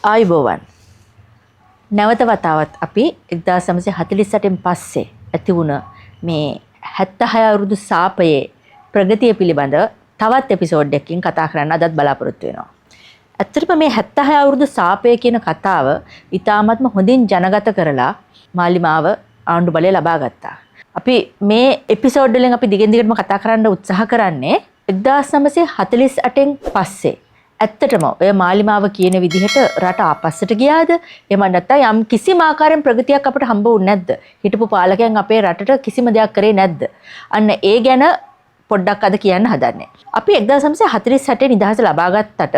ආයුබෝවන් නැවත වතාවත් අපි 1948න් පස්සේ ඇති වුණ මේ 76 අවුරුදු සාපයේ ප්‍රගතිය පිළිබඳ තවත් එපිසෝඩ් එකකින් කතා කරන්න අදත් බලාපොරොත්තු වෙනවා. ඇත්තටම මේ 76 අවුරුදු සාපය කියන කතාව ඉතාමත්ම හොඳින් ජනගත කරලා මාලිමාව ආණ්ඩු බලය ලබා ගත්තා. අපි මේ එපිසෝඩ් වලින් අපි දිගින් දිගටම කතා කරන්න උත්සාහ කරන්නේ 1948න් පස්සේ ඇත්තටම ඔය මාලිමාව කියන විදිහට රට ආපස්සට ගියාද? එහෙම නැත්නම් යම් කිසිම ආකාරයෙන් ප්‍රගතියක් අපිට හම්බ වුනේ නැද්ද? හිටපු පාලකයන් අපේ රටට කිසිම දෙයක් කරේ නැද්ද? අන්න ඒ ගැන පොඩ්ඩක් අද කියන්න හදන්නේ. අපි 1948 නිදහස ලබා ගත්තට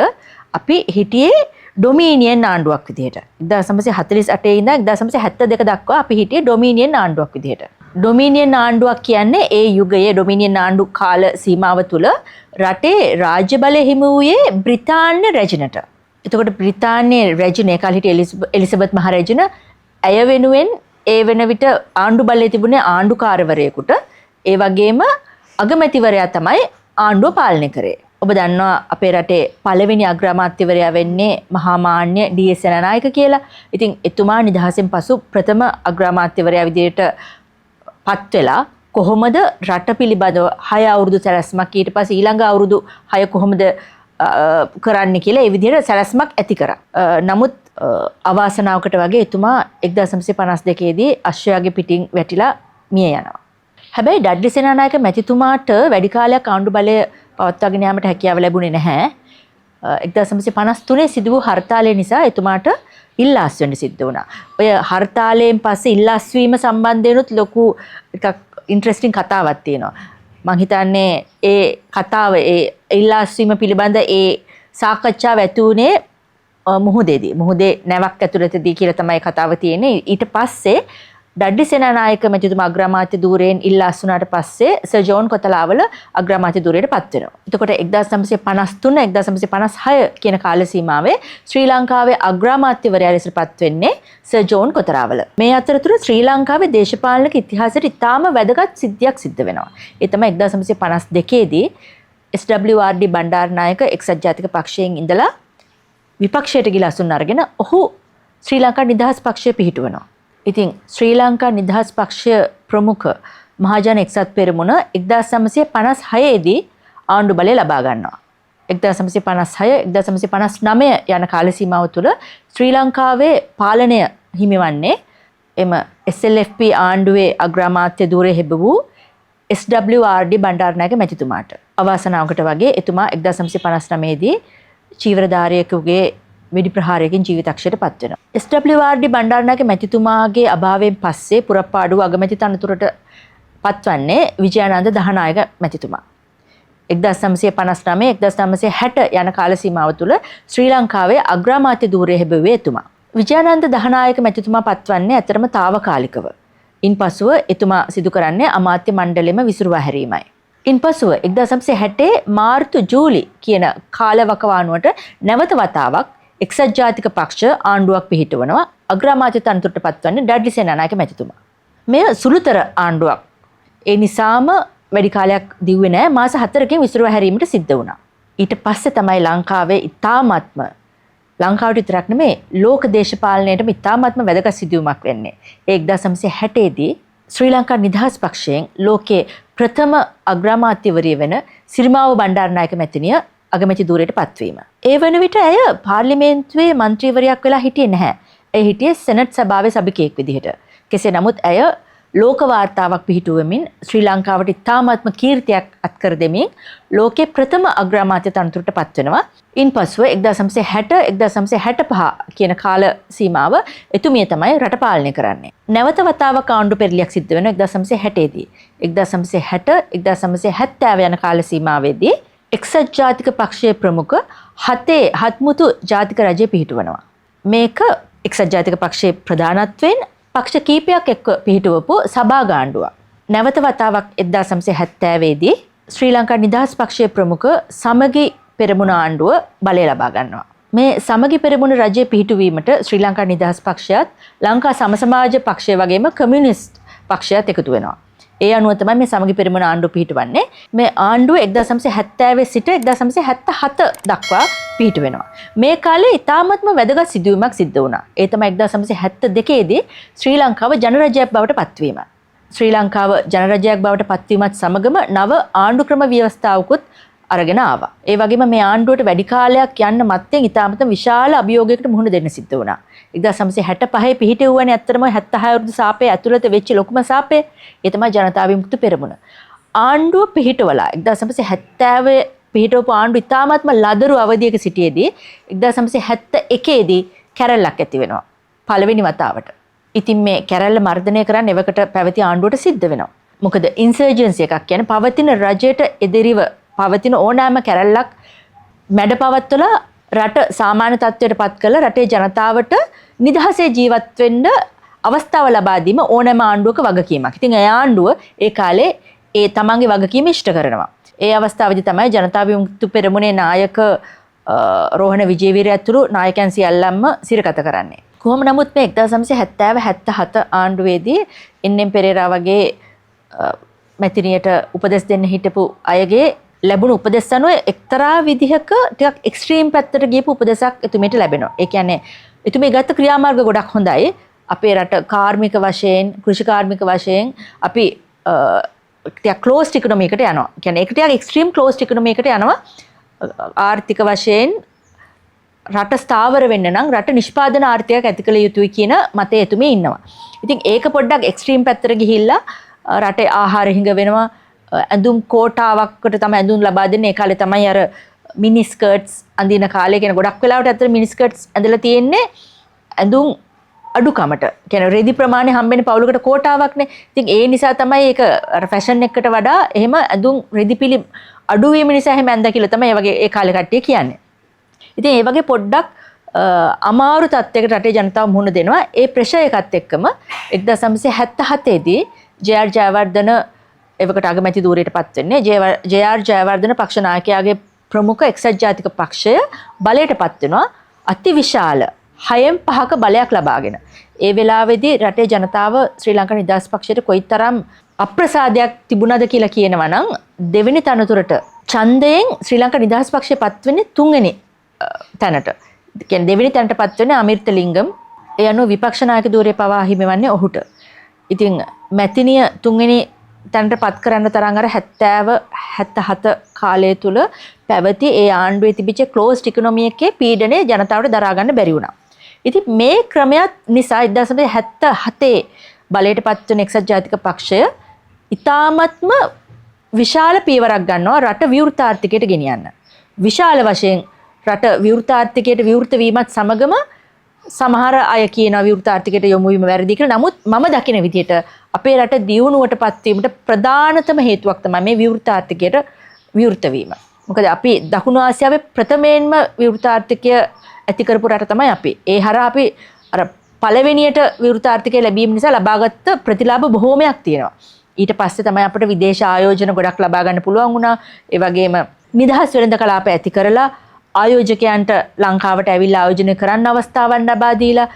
අපි හිටියේ ඩොමීනියන් ආණ්ඩුවක් විදිහට. 1948 ඉඳන් 1972 දක්වා අපි හිටියේ ඩොමීනියන් ආණ්ඩුවක් විදිහට. ඩොමීනියන් ආණ්ඩුවක් කියන්නේ ඒ යුගයේ ඩොමීනියන් ආණ්ඩු කාල සීමාව තුළ රටේ රාජ්‍ය බලය හිමි වූයේ බ්‍රිතාන්‍ය රැජිනට. එතකොට බ්‍රිතාන්‍ය රැජින ඒ කාලේ හිටිය එලිසබෙත් මහ රැජින ඇය වෙනුවෙන් ඒ වෙන විට ආණ්ඩු බලයේ තිබුණේ ආණ්ඩුකාරවරයෙකුට. ඒ වගේම අගමැතිවරයා තමයි ආණ්ඩුව පාලනය කරේ. ඔබ දන්නවා අපේ රටේ පළවෙනි අග්‍රාමාත්‍යවරයා වෙන්නේ මහා මාන්‍ය ඩී.එස්. සේනානායක කියලා. ඉතින් එතුමා නිදහසෙන් පසු ප්‍රථම අග්‍රාමාත්‍යවරයා විදිහට පත් වෙලා කොහොමද රට පිළිබඳව 6 අවුරුදු සැලැස්මක් ඊට පස්සේ ඊළඟ අවුරුදු 6 කොහොමද කරන්න කියලා ඒ විදිහට සැලැස්මක් ඇති කරා. නමුත් අවාසනාවකට වගේ එතුමා 1952 දී අශ්වයාගේ පිටින් වැටිලා මිය යනවා. හැබැයි ඩඩ්ලි සේනානායක මැතිතුමාට වැඩි කාලයක් ආණ්ඩු බලය පවත්වාගෙන යාමට හැකියාව ලැබුණේ නැහැ. 1953 සිදු වූ හර්තාලය නිසා එතුමාට ඉල්ලාස් වෙන්න සිද්ධ වුණා. ඔය හර්තාලයෙන් පස්සේ ඉල්ලාස් වීම සම්බන්ධයෙන්ුත් ලොකු එකක් ඉන්ටරෙස්ටිං කතාවක් තියෙනවා. මම හිතන්නේ ඒ කතාව ඒ ඉල්ලාස් වීම පිළිබඳ ඒ සාකච්ඡාව ඇති වුණේ මුහුදේදී. මුහුදේ නැවක් ඇතුළතදී කියලා තමයි කතාව තියෙන්නේ. ඊට පස්සේ ඩඩ්ලි සේනානායක මැතිතුමා අග්‍රාමාත්‍ය ධූරයෙන් ඉල්ලාස් වුණාට පස්සේ සර් ජෝන් කොතලාවල අග්‍රාමාත්‍ය ධූරයට පත් වෙනවා. එතකොට 1953 1956 කියන කාල සීමාවේ ශ්‍රී ලංකාවේ අග්‍රාමාත්‍යවරයා ලෙස පත් වෙන්නේ සර් ජෝන් කොතලාවල. මේ අතරතුර ශ්‍රී ලංකාවේ දේශපාලනික ඉතිහාසයට ඉතාම වැදගත් සිද්ධියක් සිද්ධ වෙනවා. ඒ තමයි 1952 දී SWRD බණ්ඩාරනායක එක්සත් ජාතික පක්ෂයෙන් ඉඳලා විපක්ෂයට ගිහිලා අසුන් අරගෙන ඔහු ශ්‍රී ලංකා නිදහස් පක්ෂය පිහිටුවනවා. ඉතින් ශ්‍රී ලංකා නිදහස් පක්ෂය ප්‍රමුඛ මහජන එක්සත් පෙරමුණ 1956 දී ආණ්ඩු බලය ලබා ගන්නවා. 1956 1959 යන කාල සීමාව තුළ ශ්‍රී ලංකාවේ පාලනය හිමිවන්නේ එම SLFP ආණ්ඩුවේ අග්‍රාමාත්‍ය ධූරයේ හෙබ වූ SWRD බණ්ඩාරනායක මැතිතුමාට. අවාසනාවකට වගේ එතුමා 1959 දී චීවරධාරියෙකුගේ වෙඩි ප්‍රහාරයකින් ජීවිතක්ෂයට පත් වෙනවා. SWRD බණ්ඩාරනායක මැතිතුමාගේ අභාවයෙන් පස්සේ පුරපාඩුව අගමැති තනතුරට පත්වන්නේ විජයානන්ද දහනායක මැතිතුමා. 1959 1960 යන කාල සීමාව තුළ ශ්‍රී ලංකාවේ අග්‍රාමාත්‍ය ධූරයේ හෙබුවේ එතුමා. විජයානන්ද දහනායක මැතිතුමා පත්වන්නේ අතරම తాවකාලිකව. ඉන්පසුව එතුමා සිදු කරන්නේ අමාත්‍ය මණ්ඩලෙම විසිරුවා හැරීමයි. ඉන්පසුව 1960 මාර්තු ජූලි කියන කාලවකවානුවට නැවත වතාවක් එක්සත් ජාතික පක්ෂ ආණ්ඩුවක් පිහිටවනවා. අග්‍රාමාත්‍ය තනතුරට පත්වන්නේ ඩඩ්ලි සේනානායක මැතිතුමා. මෙය සුළුතර ආණ්ඩුවක්. ඒ නිසාම වැඩි කාලයක් දිව්වේ නැහැ. මාස 4කින් විසිරුවා හැරීමට සිද්ධ වුණා. ඊට පස්සේ තමයි ලංකාවේ ඉතාමත්ම ලංකාවට විතරක් නෙමෙයි ලෝක දේශපාලනයේටම ඉතාමත්ම වැදගත් සිදුවීමක් වෙන්නේ. ඒ 1960 දී ශ්‍රී ලංකා නිදහස් පක්ෂයෙන් ලෝකයේ ප්‍රථම අග්‍රාමාත්‍යවරිය වෙන සිරිමාවෝ බණ්ඩාරනායක මැතිණිය අගමැති ධූරයට පත්වීම. ඒ වන විට ඇය පාර්ලිමේන්තුවේ මන්ත්‍රීවරයක් වෙලා හිටියේ නැහැ. ඇය හිටියේ සෙනට් සභාවේ සභිකයෙක් විදිහට. කෙසේ නමුත් ඇය ලෝක වාර්තාවක් පිහිටුවමින් ශ්‍රී ලංකාවට ඉතාමත්ම කීර්තියක් අත්කර දෙමින් ලෝකයේ ප්‍රථම අග්‍රාමාත්‍ය තනතුරට පත් වෙනවා. ඉන්පසුව 1960 1965 කියන කාල සීමාව එතුමිය තමයි රට පාලනය කරන්නේ. නැවත වතාවක් ආණ්ඩු පෙරලියක් සිද්ධ වෙනවා 1960 දී. 1960 1970 යන කාල සීමාවේදී එක්සත් ජාතික පක්ෂයේ ප්‍රමුඛ හත්මුතු ජාතික රජය පිහිටුවනවා. මේක එක්සත් ජාතික පක්ෂයේ ප්‍රධානත්වයෙන් පක්ෂ කීපයක් එක්ක පිහිටුවපු සභා ගාණ්ඩුවක්. නැවත වතාවක් 1970 දී ශ්‍රී ලංකා නිදහස් පක්ෂයේ ප්‍රමුඛ සමගි පෙරමුණ ආණ්ඩුව බලය ලබා ගන්නවා. මේ සමගි පෙරමුණ රජය පිහිටුවීමට ශ්‍රී ලංකා නිදහස් පක්ෂයත් ලංකා සම සමාජ පක්ෂය වගේම කමියුනිස්ට් පක්ෂයත් එකතු වෙනවා. ඒ අනුව තමයි මේ සමගි පෙරමුණ ආණ්ඩුව පිහිටවන්නේ. මේ ආණ්ඩුව 1970 සිට 1977 දක්වා පිහිට වෙනවා. මේ කාලේ ඉතාමත්ම වැදගත් සිදුවීමක් සිද්ධ වුණා. ඒ තමයි 1972 දී ශ්‍රී ලංකාව ජනරජයක් බවට පත්වීම. ශ්‍රී ලංකාව ජනරජයක් බවට පත්වීමත් සමගම නව ආණ්ඩු ක්‍රම ව්‍යවස්ථාවකුත් අරගෙන ආවා. ඒ වගේම මේ ආණ්ඩුවට වැඩි කාලයක් යන්න මත්තෙන් ඉතාමත්ම විශාල අභියෝගයකට මුහුණ දෙන්න සිද්ධ වුණා. 1965 පිහිට වුණේ ඇත්තටම 76 අවුරුදු සාපේ ඇතුළත වෙච්ච ලොකුම සාපේ. ඒ තමයි ජනතා විමුක්ති පෙරමුණ. ආණ්ඩුව පිහිටවලා 1970 පිහිටවපු ආණ්ඩුව ඉතාමත්ම ලදරු අවධියක සිටියේදී 1971 දී කැරැල්ලක් ඇති වෙනවා. පළවෙනි වතාවට. ඉතින් මේ කැරැල්ල මර්ධනය කරන්න එවකට පැවති ආණ්ඩුවට සිද්ධ වෙනවා. මොකද ඉන්සර්ජන්සි එකක් කියන්නේ පවතින රජයට එදිරිව පවතින ඕනෑම කැරැල්ලක් මැඩ පවත්වලා රට සාමාන්‍ය තත්ත්වයට පත් කරලා රටේ ජනතාවට නිදහසේ ජීවත් වෙන්න අවස්ථාව ලබා දීම ඕනෑම ආණ්ඩුවක වගකීමක්. ඉතින් ඒ ආණ්ඩුව ඒ කාලේ ඒ තමන්ගේ වගකීම ඉෂ්ට කරනවා. ඒ අවස්ථාවේදී තමයි ජනතා විමුක්ති පෙරමුණේ නායක රෝහණ විජේවීර ඇතුළු නායකයන් සියල්ලන්ම සිරගත කරන්නේ. කොහොම නමුත් මේ 1970-77 ආණ්ඩුවේදී එන්.එම්. පෙරේරා වගේ මැතිනියට උපදෙස් දෙන්න හිටපු අයගේ ලැබුණු උපදෙස් අනුව එක්තරා විදිහක ටිකක් එක්ස්ට්‍රීම් පැත්තට ගියපු උපදෙසක් එතුමියට ලැබෙනවා. ඒ කියන්නේ එතුමිය ගත්ත ක්‍රියාමාර්ග ගොඩක් හොඳයි. අපේ රට කාර්මික වශයෙන්, කෘෂි කාර්මික වශයෙන් අපි ටිකක් ක්ලෝස්ඩ් ඉකොනොමි එකට යනවා. කියන්නේ ඒක ටිකක් එක්ස්ට්‍රීම් ක්ලෝස්ඩ් ඉකොනොමි එකට යනවා. ආර්ථික වශයෙන් රට ස්ථාවර වෙන්න නම් රට නිෂ්පාදන ආර්ථිකයක් ඇති කළ යුතුයි කියන මතය එතුමිය ඉන්නවා. ඉතින් ඒක පොඩ්ඩක් එක්ස්ට්‍රීම් පැත්තට ගිහිල්ලා රටේ ආහාර හිඟ වෙනවා. ඇඳුම් කෝටාවක්කට තමයි ඇඳුම් ලබා දෙන්නේ. ඒ කාලේ තමයි අර මිනි ස්කර්ට්ස් අඳින කාලේ කියන ගොඩක් වෙලාවට ඇත්තට මිනි ස්කර්ට්ස් ඇඳලා තියෙන්නේ ඇඳුම් අඩුකමට. කියන්නේ රෙදි ප්‍රමාණය හම්බෙන්නේ පවුලකට කෝටාවක්නේ. ඉතින් ඒ නිසා තමයි ඒක අර ෆැෂන් එකකට වඩා එහෙම ඇඳුම් රෙදි පිළි අඩු වීම නිසා එහෙම ඇඳලා කියලා තමයි ඒ වගේ ඒ කාලේ කට්ටිය කියන්නේ. ඉතින් ඒ වගේ පොඩ්ඩක් අමාරු තත්යකට රටේ ජනතාව මුහුණ දෙනවා. ඒ ප්‍රෙෂර් එකත් එක්කම 1977 දී ජේ.ආර්. ජයවර්ධන එවකට අගමැති ධූරයට පත් වෙන්නේ. ජේ.ආර්. ජයවර්ධන පක්ෂ නායකයාගේ ප්‍රමුඛ එක්සත් ජාතික පක්ෂය බලයට පත් වෙනවා. අතිවිශාල 6න් 5ක බලයක් ලබාගෙන. ඒ වෙලාවේදී රටේ ජනතාව ශ්‍රී ලංකා නිදහස් පක්ෂයට කොයිතරම් අප්‍රසාදයක් තිබුණාද කියලා කියනවා නම් දෙවෙනි තනතුරට ඡන්දයෙන් ශ්‍රී ලංකා නිදහස් පක්ෂය පත් වෙන්නේ 3 වෙනි තැනට. කියන්නේ දෙවෙනි තැනට පත් වෙන්නේ අමීර්තලිංගම්. ඒ අනුව විපක්ෂ නායක ධූරය පවා හිමිවන්නේ ඔහුට. ඉතින් මැතිනිය 3 වෙනි තැනට පත් කරන්න තරම් අර 70-77 කාලය තුල පැවති ඒ ආණ්ඩුවේ තිබිච්ච ක්ලෝස්ඩ් ඉකොනොමි එකේ පීඩනය ජනතාවට දරා ගන්න බැරි වුණා. ඉතින් මේ ක්‍රමයක් නිසා 1977 බලයට පත් වෙන එක්සත් ජාතික පක්ෂය ඉතාමත්ම විශාල පියවරක් ගන්නවා රට විවෘත ආර්ථිකයට ගෙනියන්න. විශාල වශයෙන් රට විවෘත ආර්ථිකයට විවෘත වීමත් සමගම සමහර අය කියන විවෘත ආර්ථිකයට යොමු වීම වැරදි කියලා. නමුත් මම දකින විදිහට අපේ රට දියුණුවට පත්වීමට ප්‍රධානතම හේතුවක් තමයි මේ විවෘත ආර්ථිකයට විවෘත වීම. මොකද අපි දකුණු ආසියාවේ ප්‍රථමයෙන්ම විවෘත ආර්ථිකය ඇති කරපු රට තමයි අපි. ඒ හරහා අපි අර පළවෙනියට විවෘත ආර්ථිකය ලැබීම නිසා ලබාගත් ප්‍රතිලාභ බොහෝමයක් තියෙනවා. ඊට පස්සේ තමයි අපිට විදේශ ආයෝජන ගොඩක් ලබා ගන්න පුළුවන් වුණා. ඒ වගේම නිදහස් වෙළඳ කලාප ඇති කරලා ආයෝජකයන්ට ලංකාවට ඇවිල්ලා ආයෝජනය කරන්න අවස්ථාවන් ලබා දීලා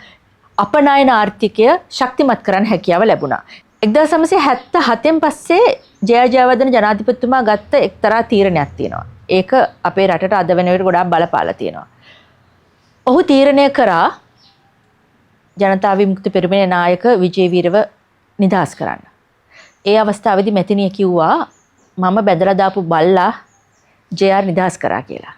අපනයන ආර්ථිකය ශක්තිමත් කරන්න හැකියාව ලැබුණා. 1977න් පස්සේ ජේ.ආර්. ජයවර්ධන ජනාධිපතිතුමා ගත්ත එක්තරා තීරණයක් තියෙනවා. ඒක අපේ රටට අද වෙන විට ගොඩාක් බලපාලා තියෙනවා. ඔහු තීරණය කරා ජනතා විමුක්ති පෙරමුණේ නායක විජේවීරව නිදහස් කරන්න. ඒ අවස්ථාවේදී මැතිනිය කිව්වා මම බැදලා දාපු බල්ලා ජේ.ආර්. නිදහස් කරා කියලා.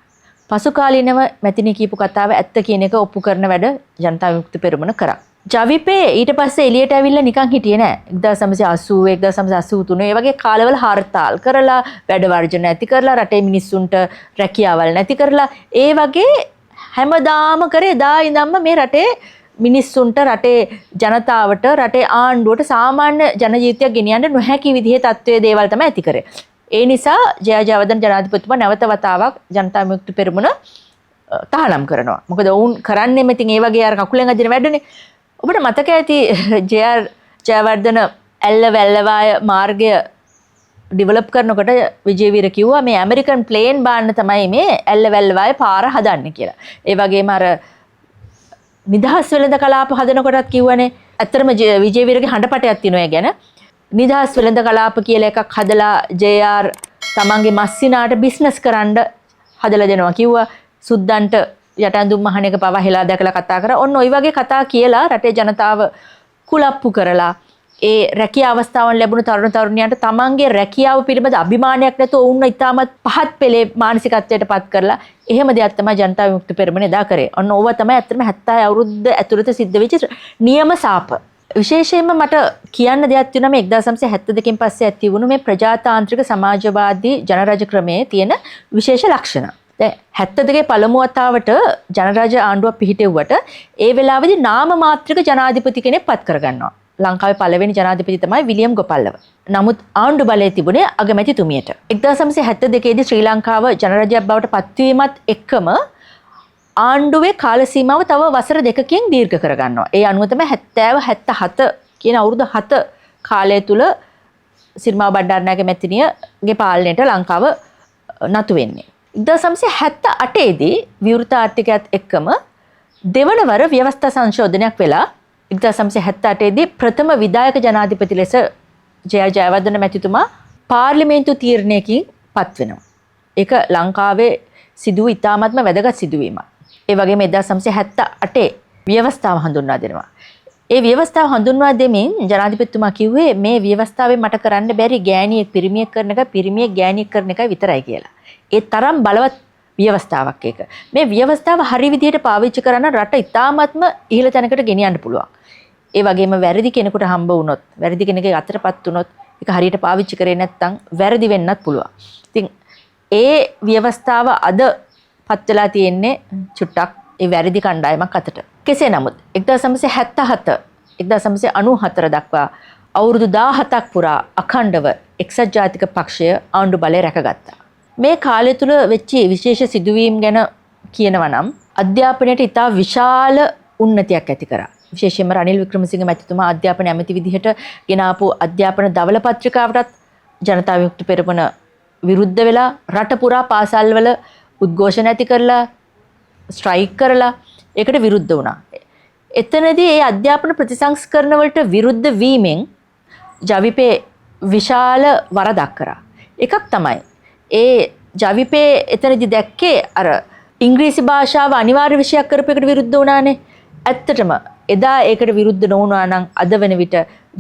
පසු කාලීනව මැතිනිය කියපු කතාව ඇත්ත කියන එක ඔප්පු කරන වැඩ ජනතා විමුක්ති පෙරමුණ කරා. ජවිපේ ඊට පස්සේ එළියට ඇවිල්ලා නිකන් හිටියේ නෑ. 1980 1983 ඒ වගේ කාලවල හර්තාල් කරලා වැඩ වර්ජන නැති කරලා රටේ මිනිස්සුන්ට රැකියාවල් නැති කරලා ඒ වගේ හැමදාම කරේ දා ඉඳන්ම මේ රටේ මිනිස්සුන්ට රටේ ජනතාවට රටේ ආණ්ඩුවට සාමාන්‍ය ජන ජීවිතයක් ගෙනියන්න නොහැකි විදිහේ තත්ත්වයේ දේවල් තමයි ඇති කරේ. ඒ නිසා ජේ.ආර්. ජයවර්ධන ජනාධිපතිතුමා නැවත වතාවක් ජනතා විමුක්ති පෙරමුණ තහනම් කරනවා. මොකද වුන් කරන්නේ මෙතින් ඒ වගේ අර කකුලෙන් අදින වැඩනේ. ඔබට මතක ඇති ජේ.ආර්. ජයවර්ධන ඇල්ල වැල්ලවාය මාර්ගය ඩිවලොප් කරනකොට විජේවීර කිව්වා මේ ඇමරිකන් ප්ලේන් බාන්න තමයි මේ ඇල්ල වැල්ලවාය පාර හදන්නේ කියලා. ඒ වගේම අර නිදහස් වෙළඳ කලාප හදනකොටත් කිව්වනේ. ඇත්තටම විජේවීරගේ හඬපටයක් තියෙනවා ඒ ගැන. නිදහස් වෙළඳ කලාප කියලා එකක් හදලා JR තමන්ගේ මස්සිනාට බිස්නස් කරන්න හදලා දෙනවා කිව්වා. සුද්දන්ට යටඳුම් මහන එක පවා හෙලා දැකලා කතා කරා. ඔන්න ওই වගේ කතා කියලා රටේ ජනතාව කුලප්පු කරලා ඒ රැකියාව අවස්ථාවන් ලැබුණු තරුණ තරුණියන්ට තමන්ගේ රැකියාව පිළිබඳ අභිමානයක් නැතුව වුණ ඉතාමත් පහත් පෙළේ මානසිකත්වයට පත් කරලා එහෙම දෙයක් තමයි ජනතා විමුක්ති පෙරමුණ එදා කරේ. ඔන්න ඕවා තමයි ඇත්තටම 76 අවුරුද්ද ඇතුළත සිද්ධ වෙච්ච නියම සාප. විශේෂයෙන්ම මට කියන්න දෙයක් තියෙනවා මේ 1972 පස්සේ ඇති වුණු මේ ප්‍රජාතාන්ත්‍රික සමාජවාදී ජනරජ ක්‍රමයේ තියෙන විශේෂ ලක්ෂණ. දැන් 72 පළමු වතාවට ජනරජ ආණ්ඩුවක් පිහිටෙව්වට ඒ වෙලාවේදී නාම මාත්‍රික ජනාධිපති කෙනෙක් පත් කරගන්නවා. ලංකාවේ පළවෙනි ජනාධිපති තමයි විලියම් ගෝපල්ලව. නමුත් ආණ්ඩු බලය තිබුණේ අගමැතිතුමියට. 1972 දී ශ්‍රී ලංකාව ජනරජයක් බවට පත්වීමත් එක්කම ආණ්ඩුවේ කාල සීමාව තව වසර දෙකකින් දීර්ඝ කරගන්නවා. ඒ අනුව තමයි 70 77 කියන අවුරුදු 7 කාලය තුල සිරිමා බණ්ඩාරනායක මැතිණියගේ පාලනයට ලංකාව නතු වෙන්නේ. 1978 දී විවෘත ආර්ථිකයත් එක්කම දෙවන වර ව්‍යවස්ථා සංශෝධනයක් වෙලා 1978 දී ප්‍රථම විධායක ජනාධිපති ලෙස ජය ජයවර්ධන මැතිතුමා පාර්ලිමේන්තු තීරණයකින් පත් වෙනවා. ඒක ලංකාවේ සිදු වූ ඉතාමත්ම වැදගත් සිදුවීමක්. ඒ වගේම 1978 ව්‍යවස්ථාව හඳුන්වා දෙනවා. ඒ ව්‍යවස්ථාව හඳුන්වා දෙමින් ජනාධිපතිතුමා කිව්වේ මේ ව්‍යවස්ථාවෙන් මට කරන්න බැරි ගෑණියෙක් පිරිමියෙක් කරන එක පිරිමියෙක් ගෑණියෙක් කරන එකයි විතරයි කියලා. ඒ තරම් බලවත් ව්‍යවස්ථාවක් ඒක. මේ ව්‍යවස්ථාව හරි විදිහට පාවිච්චි කරන රට ඉතාමත්ම ඉහළ තැනකට ගෙනියන්න පුළුවන්. ඒ වගේම වැරදි කෙනෙකුට හම්බ වුණොත්, වැරදි කෙනෙක්ගේ අතටපත් වුණොත් ඒක හරියට පාවිච්චි කරේ නැත්නම් වැරදි වෙන්නත් පුළුවන්. ඉතින් ඒ ව්‍යවස්ථාව අද පත් වෙලා තියෙන්නේ චුට්ටක් ඒ වැරදි කණ්ඩායමක් අතට. කෙසේ නමුත් 1977 1994 දක්වා අවුරුදු 17ක් පුරා අඛණ්ඩව එක්සත් ජාතික පක්ෂය ආණ්ඩු බලය රැකගත්තා. මේ කාලය තුල වෙච්ච විශේෂ සිදුවීම් ගැන කියනවා නම් අධ්‍යාපනයට ඉතා විශාල උන්නතියක් ඇති කරා. විශේෂයෙන්ම රනිල් වික්‍රමසිංහ මැතිතුමා අධ්‍යාපන ඇමති විදිහට ගෙනාපු අධ්‍යාපන ධවල පත්‍රිකාවටත් ජනතා විමුක්ති පෙරමුණ විරුද්ධ වෙලා රට පුරා පාසල්වල උද්ඝෝෂණ ඇති කරලා ස්ට්‍රයික් කරලා ඒකට විරුද්ධ වුණා. එතනදී ඒ අධ්‍යාපන ප්‍රතිසංස්කරණ වලට විරුද්ධ වීමෙන් ජවිපේ විශාල වරදක් කරා. එකක් තමයි ඒ ජවිපේ එතනදී දැක්කේ අර ඉංග්‍රීසි භාෂාව අනිවාර්ය විෂයක් කරපු එකට විරුද්ධ වුණානේ. ඇත්තටම එදා ඒකට විරුද්ධ නොවුණා නම් අද වෙන විට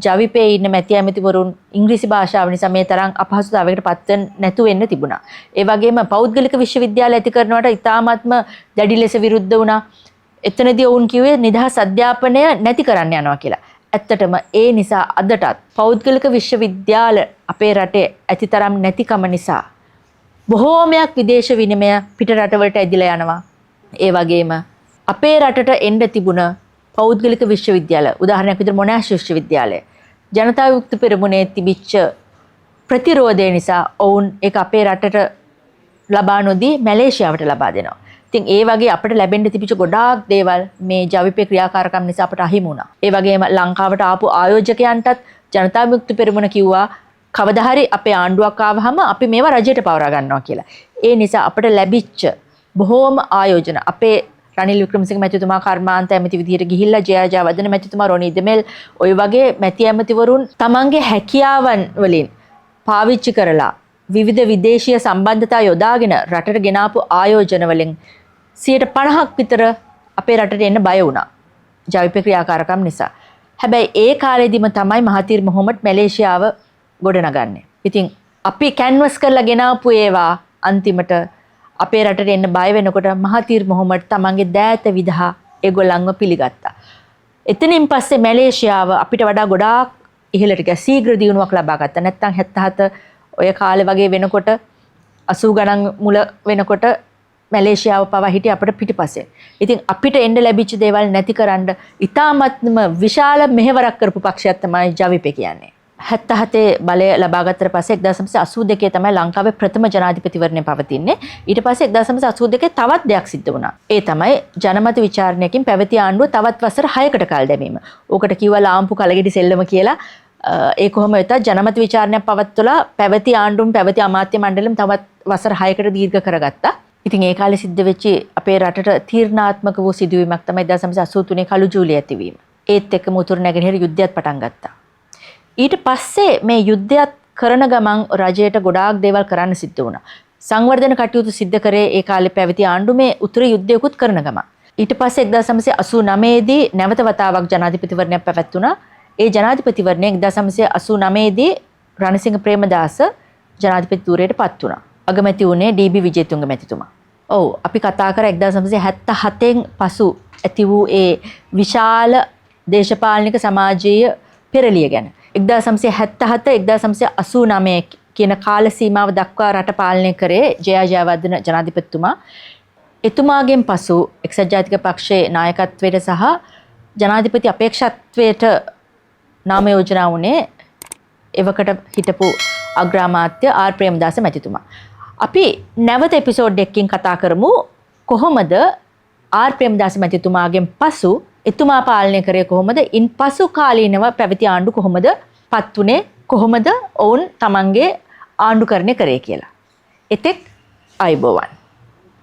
ජවිපේ ඉන්න මැති ඇමතිවරුන් ඉංග්‍රීසි භාෂාව නිසා මේ තරම් අපහසුතාවයකට පත් නැතු වෙන්න තිබුණා. ඒ වගේම පෞද්ගලික විශ්වවිද්‍යාල ඇති කරනවට ඉතාමත්ම දැඩි ලෙස විරුද්ධ වුණා. එතනදී ඔවුන් කිව්වේ නිදහස් අධ්‍යාපනය නැති කරන්න යනවා කියලා. ඇත්තටම ඒ නිසා අදටත් පෞද්ගලික විශ්වවිද්‍යාල අපේ රටේ ඇතිතරම් නැතිකම නිසා බොහෝමයක් විදේශ විනිමය පිට රටවලට ඇදිලා යනවා. ඒ වගේම අපේ රටට එන්න තිබුණ පෞද්ගලික විශ්වවිද්‍යාල උදාහරණයක් විදිහට මොනාෂ් විශ්වවිද්‍යාලය ජනතා විමුක්ති පෙරමුණේ තිබිච්ච ප්‍රතිරෝධය නිසා ඔවුන් ඒක අපේ රටට ලබා නොදී මැලේසියාවට ලබා දෙනවා. ඉතින් ඒ වගේ අපිට ලැබෙන්න තිබිච්ච ගොඩාක් දේවල් මේ ජවිපේ ක්‍රියාකාරකම් නිසා අපට අහිමි වුණා. ඒ වගේම ලංකාවට ආපු ආයෝජකයන්ටත් ජනතා විමුක්ති පෙරමුණ කිව්වා කවදා හරි අපේ ආණ්ඩුවක් ආවහම අපි මේවා රජයට පවරා ගන්නවා කියලා. ඒ නිසා අපිට ලැබිච්ච බොහෝම ආයෝජන අපේ රනිල් වික්‍රමසිංහ මැතිතුමා කර්මාන්ත ඇමති විදිහට ගිහිල්ලා ජයජයවර්ධන මැතිතුමා රොනි දෙමෙල් ඔය වගේ මැති ඇමතිවරුන් තමන්ගේ හැකියාවන් වලින් පාවිච්චි කරලා විවිධ විදේශීය සම්බන්ධතා යොදාගෙන රටට ගෙනාපු ආයෝජන වලින් 50% විතර අපේ රටට එන්න බය වුණා. ජවිපේ ක්‍රියාකාරකම් නිසා. හැබැයි ඒ කාලෙදිම තමයි මහතිර් මොහොමඩ් මැලේසියාව ගොඩනගන්නේ. ඉතින් අපි කැන්වස් කරලා ගෙනාපු ඒවා අන්තිමට අපේ රටට එන්න බය වෙනකොට මහතිර් මොහොමඩ් තමන්ගේ දෑත විදහා ඒගොල්ලන්ව පිළිගත්තා. එතනින් පස්සේ මැලේසියාව අපිට වඩා ගොඩාක් ඉහළට ගියා. ශීඝ්‍ර දියුණුවක් ලබා ගත්තා. නැත්තම් 77 ඔය කාලේ වගේ වෙනකොට 80 ගණන් මුල වෙනකොට මැලේසියාව පවා හිටිය අපිට පිටිපස්සේ. ඉතින් අපිට එන්න ලැබිච්ච දේවල් නැතිකරන්න ඉතාමත්ම විශාල මෙහෙවරක් කරපු පක්ෂයක් තමයි ජවිපේ කියන්නේ. 77 බලය ලබා ගත්තට පස්සේ 1982 තමයි ලංකාවේ ප්‍රථම ජනාධිපතිවරණය පවතින්නේ. ඊට පස්සේ 1982 තවත් දෙයක් සිද්ධ වුණා. ඒ තමයි ජනමත විචාරණයකින් පැවති ආණ්ඩුව තවත් වසර 6කට කල් දැමීම. ඕකට කිව්වා ලාම්පු කලගෙඩි සෙල්ලම කියලා. ඒ කොහොම වෙතත් ජනමත විචාරණයක් පවත්වලා පැවති ආණ්ඩුවම පැවති අමාත්‍ය මණ්ඩලෙම තවත් වසර 6කට දීර්ඝ කරගත්තා. ඉතින් ඒ කාලේ සිද්ධ වෙච්ච අපේ රටට තීරණාත්මක වූ සිදුවීමක් තමයි 1983 කළු ජූලිය ඇතිවීම. ඒත් එක්කම උතුරු නැගෙනහිර යුද්ධයත් පටන් ගත්තා. ඊට පස්සේ මේ යුද්ධයත් කරන ගමන් රජයට ගොඩාක් දේවල් කරන්න සිද්ධ වුණා. සංවර්ධන කටයුතු සිද්ධ කරේ ඒ කාලේ පැවති ආණ්ඩු මේ උතුර යුද්ධයකුත් කරන ගමන්. ඊට පස්සේ 1989 දී නැවත වතාවක් ජනාධිපතිවරණයක් පැවැත්වුණා. ඒ ජනාධිපතිවරණය 1989 දී රණසිංහ ප්‍රේමදාස ජනාධිපති ධූරයට පත් වුණා. අගමැති වුණේ ඩී.බී. විජේතුංග මැතිතුමා. ඔව් අපි කතා කර 1977න් පසු ඇති වූ ඒ විශාල දේශපාලනික සමාජීය පෙරළිය ගැන. 1977 1989 කියන කාල සීමාව දක්වා රට පාලනය කරේ ජයා ජයවර්ධන ජනාධිපතිතුමා. එතුමාගෙන් පසු එක්සත් ජාතික පක්ෂයේ නායකත්වයට සහ ජනාධිපති අපේක්ෂත්වයට නාම යෝජනා වුණේ එවකට හිටපු අග්‍රාමාත්‍ය ආර් ප්‍රේමදාස මැතිතුමා. අපි නැවත එපිසෝඩ් එකකින් කතා කරමු කොහොමද ආර් ප්‍රේමදාස මැතිතුමාගෙන් පසු එතුමා පාලනය කරේ කොහොමද, ඉන් පසු කාලීනව පැවති ආණ්ඩු කොහොමද පත් වුණේ, කොහොමද ඔවුන් තමන්ගේ ආණ්ඩුකරණය කරේ කියලා. එතෙක් අයබෝවන්.